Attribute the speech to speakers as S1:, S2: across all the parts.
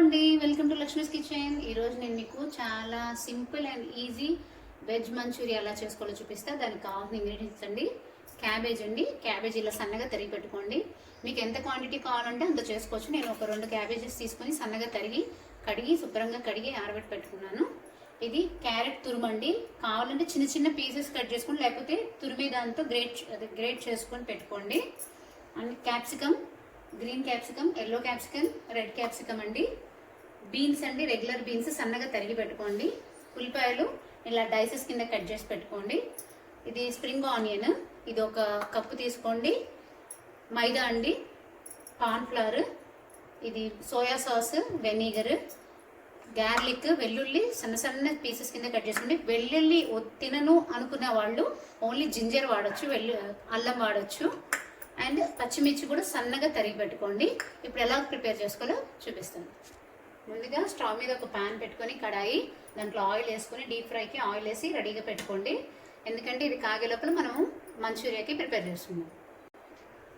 S1: అండి, welcome to Lakshmi's kitchen. ఈరోజు నేను మీకు చాలా simple and easy veg manchurian ఎలా చేసుకోవాలో చూపిస్తా. దానికి కావాల్సిన ఇంగ్రీడియంట్స్ అండి, క్యాబేజ్ అండి. క్యాబేజ్ ఇలా సన్నగా తరిగి పెట్టుకోండి. మీకు ఎంత క్వాంటిటీ కావాలంటే అంత చేసుకోవచ్చు. నేను ఒక 2 క్యాబేజెస్ తీసుకొని సన్నగా తరిగి శుభ్రంగా కడిగి ఆరబెట్టి పెట్టుకున్నాను. ఇది క్యారెట్ తురుమండి. కావాలంటే చిన్న చిన్న పీసెస్ కట్ చేసుకొని, లేకపోతే తురిమే దాంతో గ్రేట్ చేసుకొని పెట్టుకోండి. And capsicum, green capsicum, yellow capsicum, red capsicum అండి. బీన్స్ అండి, రెగ్యులర్ బీన్స్ సన్నగా తరిగి పెట్టుకోండి. ఉల్లిపాయలు ఇలా డైసెస్ కింద కట్ చేసి పెట్టుకోండి. ఇది స్ప్రింగ్ ఆనియన్, ఇది 1 కప్పు తీసుకోండి. మైదా అండి, కార్న్ ఫ్లవర్, ఇది సోయా సాస్, వెనిగర్, గార్లిక్, వెల్లుల్లి సన్న పీసెస్ కింద కట్ చేసుకోండి. వెల్లుల్లి తినను అనుకున్న వాళ్ళు ఓన్లీ జింజర్ వాడచ్చు, అల్లం వాడచ్చు. అండ్ పచ్చిమిర్చి కూడా సన్నగా తరిగి పెట్టుకోండి. ఇప్పుడు ఎలా ప్రిపేర్ చేసుకోవాలో చూపిస్తాను. ముందుగా స్టవ్ మీద ఒక ప్యాన్ పెట్టుకొని కడాయి, దాంట్లో ఆయిల్ వేసుకొని డీప్ ఫ్రైకి ఆయిల్ వేసి రెడీగా పెట్టుకోండి. ఎందుకంటే ఇది కాగే లోపల మనము మంచూరియాకి ప్రిపేర్ చేసుకుందాం.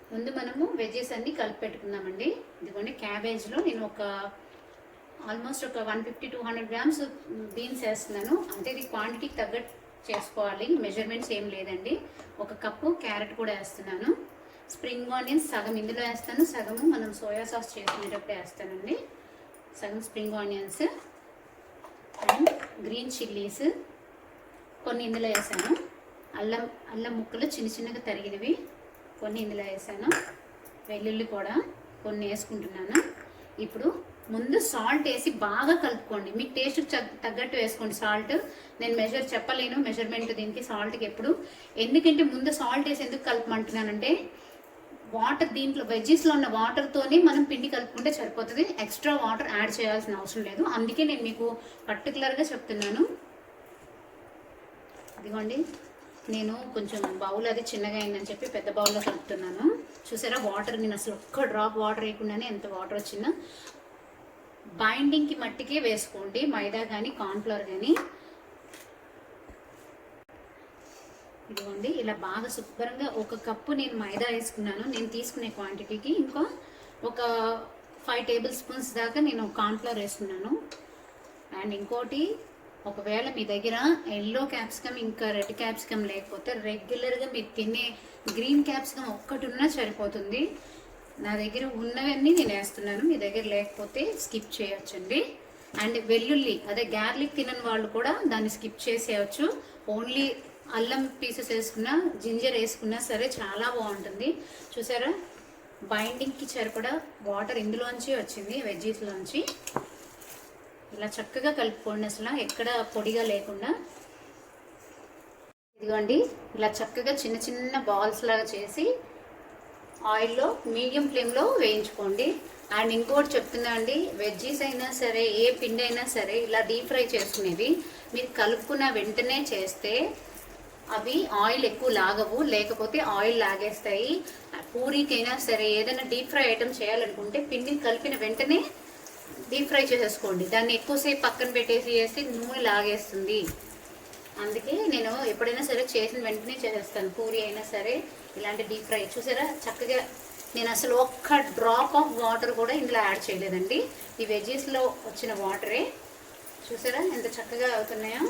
S1: ముందు మనము వెజ్జెస్ అన్ని కలిపి పెట్టుకుందామండి. ఇదిగోండి, క్యాబేజ్లో నేను ఆల్మోస్ట్ ఒక 150-200 గ్రామ్స్ బీన్స్ వేస్తున్నాను. అంటే ఇది క్వాంటిటీకి తగ్గట్టు చేసుకోవాలి, మెజర్మెంట్స్ ఏం లేదండి. 1 కప్పు క్యారెట్ కూడా వేస్తున్నాను. స్ప్రింగ్ ఆనియన్స్ సగం ఇందులో వేస్తాను, సగము మనం సోయా సాస్ చేసుకునేటప్పుడు వేస్తానండి. సగం spring onions and green chillies కొన్ని ఇందులో వేసాను. అల్లం ముక్కలు చిన్నగా తరిగినవి కొన్ని ఇందులో వేసాను. వెల్లుల్లి కూడా కొన్ని వేసుకుంటున్నాను. ఇప్పుడు ముందు సాల్ట్ వేసి బాగా కలుపుకోండి. మీకు టేస్ట్కి తగ్గట్టు వేసుకోండి సాల్ట్. నేను చెప్పలేను మెజర్మెంట్ దీనికి సాల్ట్కి ఎప్పుడు. ఎందుకంటే ముందు సాల్ట్ వేసి ఎందుకు కలపమంటున్నానంటే, వాటర్ దీంట్లో వెజ్జెస్లో ఉన్న వాటర్తోనే మనం పిండి కలుపుకుంటే సరిపోతుంది. ఎక్స్ట్రా వాటర్ యాడ్ చేయాల్సిన అవసరం లేదు. అందుకే నేను మీకు పర్టికులర్గా చెప్తున్నాను. ఇదిగోండి, నేను కొంచెం బౌల్ అది చిన్నగా అయిందని చెప్పి పెద్ద బౌల్లో కలుపుతున్నాను. చూసారా, వాటర్ నేను అసలు ఒక్క డ్రాప్ వాటర్ వేయకుండానే ఎంత వాటర్ వచ్చిందో. బైండింగ్కి మట్టికే వేసుకోండి, మైదా కానీ కార్న్ఫ్లవర్ కానీ. ఇదిగోండి, ఇలా బాగా శుభ్రంగా 1 కప్పు నేను మైదా వేసుకున్నాను. నేను తీసుకునే క్వాంటిటీకి ఇంకా ఒక 5 టేబుల్ స్పూన్స్ దాకా నేను కార్న్ఫ్లవర్ వేసుకున్నాను. అండ్ ఇంకోటి, ఒకవేళ మీ దగ్గర ఎల్లో క్యాప్సికమ్ ఇంకా రెడ్ క్యాప్సికమ్ లేకపోతే రెగ్యులర్గా మీరు తినే గ్రీన్ క్యాప్సికమ్ ఒక్కటి ఉన్నా సరిపోతుంది. నా దగ్గర ఉన్నవన్నీ నేను వేస్తున్నాను, మీ దగ్గర లేకపోతే స్కిప్ చేయొచ్చండి. అండ్ వెల్లుల్లి, అదే గార్లిక్ తినని వాళ్ళు కూడా దాన్ని స్కిప్ చేసేయచ్చు. ఓన్లీ అల్లం పీసెస్ వేసుకున్నా, జింజర్ వేసుకున్నా సరే చాలా బాగుంటుంది. చూసారా, బైండింగ్కి సరిపడా వాటర్ ఇందులోంచి వచ్చింది, వెజ్జీస్లోంచి. ఇలా చక్కగా కలుపుకోండి, అసలు ఎక్కడ పొడిగా లేకుండా. ఇదిగోండి, ఇలా చక్కగా చిన్న బాల్స్ లాగా చేసి ఆయిల్లో మీడియం ఫ్లేమ్లో వేయించుకోండి. అండ్ ఇంకోటి చెప్తున్నా అండి, వెజ్జీస్ అయినా సరే ఏ పిండి అయినా సరే ఇలా డీప్ ఫ్రై చేసుకునేవి మీరు కలుపుకున్న వెంటనే చేస్తే అవి ఆయిల్ ఎక్కువ లాగవు, లేకపోతే ఆయిల్ లాగేస్తాయి. పూరీకైనా సరే ఏదైనా డీప్ ఫ్రై ఐటమ్ చేయాలనుకుంటే పిండిని కలిపిన వెంటనే డీప్ ఫ్రై చేసేసుకోండి. దాన్ని ఎక్కువసేపు పక్కన పెట్టేసి నూనె లాగేస్తుంది. అందుకే నేను ఎప్పుడైనా సరే చేసిన వెంటనే చేసేస్తాను. పూరీ అయినా సరే ఇలాంటి డీప్ ఫ్రై. చూసారా, చక్కగా నేను అసలు ఒక్క డ్రాప్ ఆఫ్ వాటర్ కూడా ఇందులో యాడ్ చేయలేదండి. ఈ వెజ్జెస్లో వచ్చిన వాటరే. చూసారా ఎంత చక్కగా అవుతున్నాయో.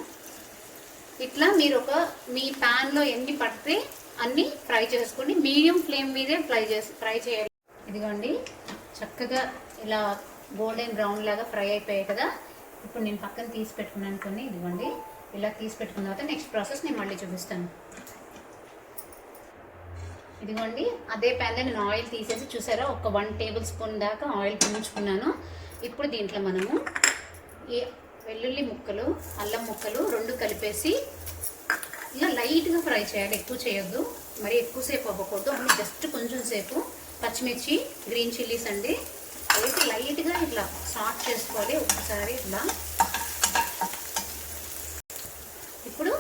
S1: ఇట్లా మీరు మీ ప్యాన్లో ఎన్ని పడితే అన్ని ఫ్రై చేసుకోండి. మీడియం ఫ్లేమ్ మీదే ఫ్రై చేయాలి. ఇదిగోండి, చక్కగా ఇలా గోల్డెన్ బ్రౌన్ లాగా ఫ్రై అయిపోయాయి కదా. ఇప్పుడు నేను పక్కన తీసి పెట్టుకున్నాను కొన్ని. ఇదిగోండి, ఇలా తీసి పెట్టుకున్న తర్వాత నెక్స్ట్ ప్రాసెస్ నేను మళ్ళీ చూపిస్తాను. ఇదిగోండి, అదే ప్యాన్లో నేను ఆయిల్ తీసేసి చూసారా, ఒక 1 టేబుల్ స్పూన్ దాకా ఆయిల్ పుంజుకున్నాను. ఇప్పుడు దీంట్లో మనము ఈ వెల్లుల్లి ముక్కలు, అల్లం ముక్కలు 2 కలిపేసి ఇలా లైట్గా ఫ్రై చేయాలి. ఎక్కువ చేయొద్దు, మరి ఎక్కువసేపు అవ్వకూడదు. అన్ని జస్ట్ కొంచెం సేపు. పచ్చిమిర్చి, గ్రీన్ చిల్లీస్ అండి వేసి లైట్గా ఇట్లా సాట్ చేసుకోవాలి ఒకసారి ఇట్లా. ఇప్పుడు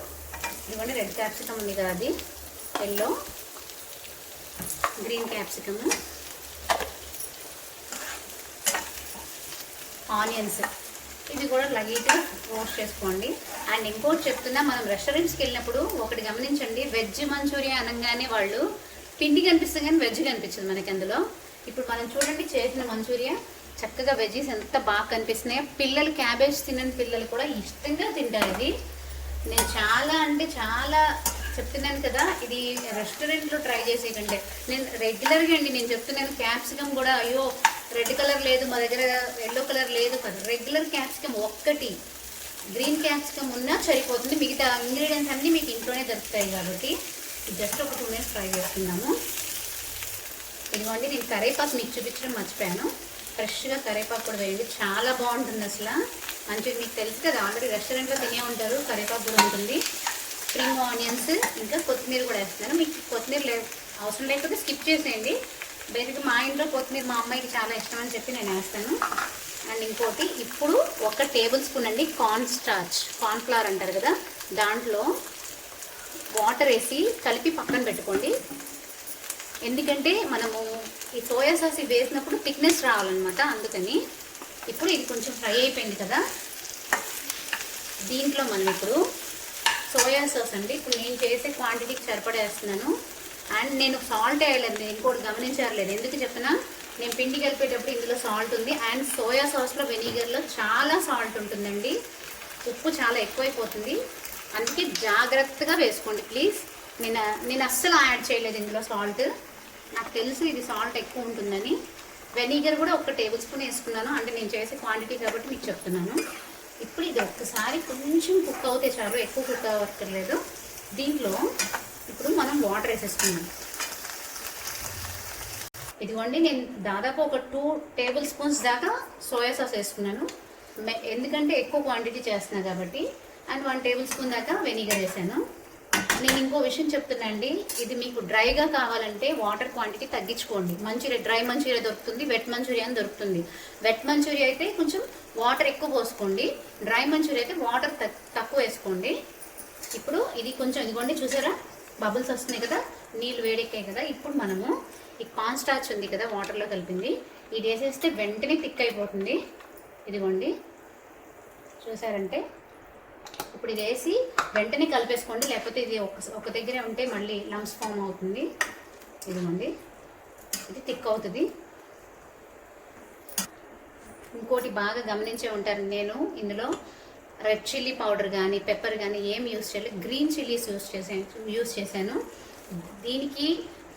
S1: ఇవన్నీ రెడ్ క్యాప్సికమ్ ఉంది కదా, అది ఎల్లో, గ్రీన్ క్యాప్సికమ్, ఆనియన్స్ ఇది కూడా లైట్గా రోస్ట్ చేసుకోండి. అండ్ ఇంకోటి చెప్తున్నా, మనం రెస్టారెంట్స్కి వెళ్ళినప్పుడు ఒకటి గమనించండి, వెజ్ మంచూరియా అనగానే వాళ్ళు పిండి కనిపిస్తుంది కానీ వెజ్ కనిపించదు మనకి అందులో. ఇప్పుడు మనం చూడండి చేసిన మంచూరియా చక్కగా వెజ్జీస్ ఎంత బాగా కనిపిస్తున్నాయో. పిల్లలు క్యాబేజ్ తినని పిల్లలు కూడా ఇష్టంగా తింటారు ఇది. నేను చాలా అంటే చాలా చెప్తున్నాను కదా, ఇది రెస్టారెంట్లో ట్రై చేసేకంటే నేను రెగ్యులర్గా అండి నేను చెప్తున్నాను. క్యాప్సికమ్ కూడా అయ్యో రెడ్ కలర్ లేదు మా దగ్గర, ఎల్లో కలర్ లేదు కదా, రెగ్యులర్ క్యాప్సికమ్ ఒక్కటి గ్రీన్ క్యాప్సికమ్ ఉన్నా సరిపోతుంది. మిగతా ఇంగ్రీడియంట్స్ అన్నీ మీకు ఇంట్లోనే దొరుకుతాయి కాబట్టి జస్ట్ ఒక 2 మినిట్స్ ఫ్రై చేస్తున్నాము. ఇదిగోండి, నేను కరేపాకు మీకు చూపించడం మర్చిపోయాను. ఫ్రెష్గా కరేపాకు కూడా వేయండి, చాలా బాగుంటుంది అసలు. మంచిగా మీకు తెలుసు కదా, ఆల్రెడీ రెస్టారెంట్లో తినే ఉంటారు. కరేపాకు కూడా ఉంటుంది. స్ప్రింగ్ ఆనియన్స్ ఇంకా కొత్తిమీర కూడా వేస్తున్నాను. మీకు కొత్తిమీర అవసరం లేకపోతే స్కిప్ చేసేయండి. బేసిక్గా మా ఇంట్లో కొత్తిమీర మా అమ్మాయికి చాలా ఇష్టం అని చెప్పి నేను వేస్తాను. అండ్ ఇంకోటి, ఇప్పుడు 1 టేబుల్ స్పూన్ అండి కార్న్ ఫ్లవర్ అంటారు కదా, దాంట్లో వాటర్ వేసి కలిపి పక్కన పెట్టుకోండి. ఎందుకంటే మనము ఈ సోయా సాస్ వేసినప్పుడు థిక్నెస్ రావాలన్నమాట, అందుకని. ఇప్పుడు ఇది కొంచెం ఫ్రై అయిపోయింది కదా, దీంట్లో మనం ఇప్పుడు సోయా సాస్ అండి, ఇప్పుడు నేను చేసే క్వాంటిటీకి సరిపడేస్తున్నాను. అండ్ నేను సాల్ట్ వేయలేదు, ఇంకోటి గమనించారు లేదు, ఎందుకు చెప్పినా నేను పిండి కలిపేటప్పుడు ఇందులో సాల్ట్ ఉంది. అండ్ సోయా సాస్లో వెనిగర్లో చాలా సాల్ట్ ఉంటుందండి, ఉప్పు చాలా ఎక్కువైపోతుంది. అందుకే జాగ్రత్తగా వేసుకోండి ప్లీజ్. నేను అస్సలు యాడ్ చేయలేదు ఇందులో సాల్ట్, నాకు తెలుసు ఇది సాల్ట్ ఎక్కువ ఉంటుందని. వెనిగర్ కూడా 1 టేబుల్ స్పూన్ వేసుకున్నాను, అంటే నేను చేసే క్వాంటిటీ కాబట్టి మీకు చెప్తున్నాను. ఇప్పుడు ఇది ఒక్కసారి కొంచెం కుక్ అవుతే చాలు, ఎక్కువ కుక్ అవ్వక్కర్లేదు. దీంట్లో ఇప్పుడు మనం వాటర్ వేసేసుకున్నాం. ఇదిగోండి, నేను దాదాపు ఒక 2 టేబుల్ స్పూన్స్ దాకా సోయా సాస్ వేసుకున్నాను, ఎందుకంటే ఎక్కువ క్వాంటిటీ చేస్తున్నాను కాబట్టి. అండ్ 1 టేబుల్ స్పూన్ దాకా వెనిగర్ వేసాను. నేను ఇంకో విషయం చెప్తున్నా అండి, ఇది మీకు డ్రైగా కావాలంటే వాటర్ క్వాంటిటీ తగ్గించుకోండి. డ్రై మంచూరియా దొరుకుతుంది, వెట్ మంచూరియా అని దొరుకుతుంది. వెట్ మంచూరియా అయితే కొంచెం వాటర్ ఎక్కువ పోసుకోండి, డ్రై మంచూరియా అయితే వాటర్ తక్కువ వేసుకోండి. ఇప్పుడు ఇది కొంచెం ఇదిగోండి, చూసారా బబుల్స్ వస్తున్నాయి కదా, నీళ్ళు వేడెక్కాయి కదా. ఇప్పుడు మనము ఈ కార్న్ స్టార్చ్ ఉంది కదా వాటర్లో కలిపింది, ఇది వేసేస్తే వెంటనే థిక్ అయిపోతుంది. ఇదిగోండి చూసారంటే, ఇప్పుడు ఇది వేసి వెంటనే కలిపేసుకోండి, లేకపోతే ఇది ఒక దగ్గరే ఉంటే మళ్ళీ లంప్స్ ఫామ్ అవుతుంది. ఇదిగోండి, ఇది థిక్ అవుతుంది. ఇంకోటి బాగా గమనించే ఉంటారు, నేను ఇందులో రెడ్ చిల్లీ పౌడర్ కానీ పెప్పర్ కానీ ఏం యూస్ చేయలేదు, గ్రీన్ చిల్లీస్ యూస్ చేశాను. దీనికి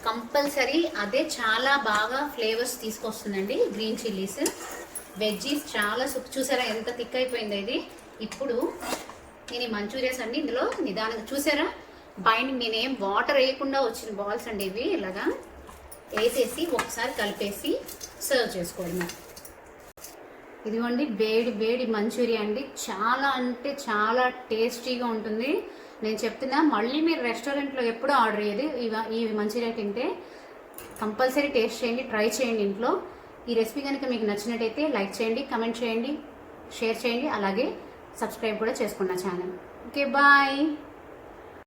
S1: కంపల్సరీ అదే చాలా బాగా ఫ్లేవర్స్ తీసుకొస్తుందండి గ్రీన్ చిల్లీస్. వెజ్జీస్ చాలా చూసారా ఎంత థిక్ అయిపోయింది ఇది. ఇప్పుడు నేను ఈ మంచూరియాస్ అన్ని ఇందులో నిదానంగా చూసారా, బైండింగ్ నేనేం వాటర్ వేయకుండా వచ్చిన బాల్స్ అండి ఇవి. ఇలాగా వేసేసి ఒకసారి కలిపేసి సర్వ్ చేసుకోవడం. ఇదిగోండి వేడి వేడి మంచూరియా అండి, చాలా అంటే చాలా టేస్టీగా ఉంటుంది. నేను చెప్తున్నా, మళ్ళీ మీరు రెస్టారెంట్లో ఎప్పుడూ ఆర్డర్ అయ్యేది ఈ మంచూరియా తింటే కంపల్సరీ టేస్ట్ చేయండి, ట్రై చేయండి ఇంట్లో. ఈ రెసిపీ కనుక మీకు నచ్చినట్టయితే లైక్ చేయండి, కమెంట్ చేయండి, షేర్ చేయండి, అలాగే సబ్స్క్రైబ్ కూడా చేసుకోండి నా ఛానల్. Okay, bye.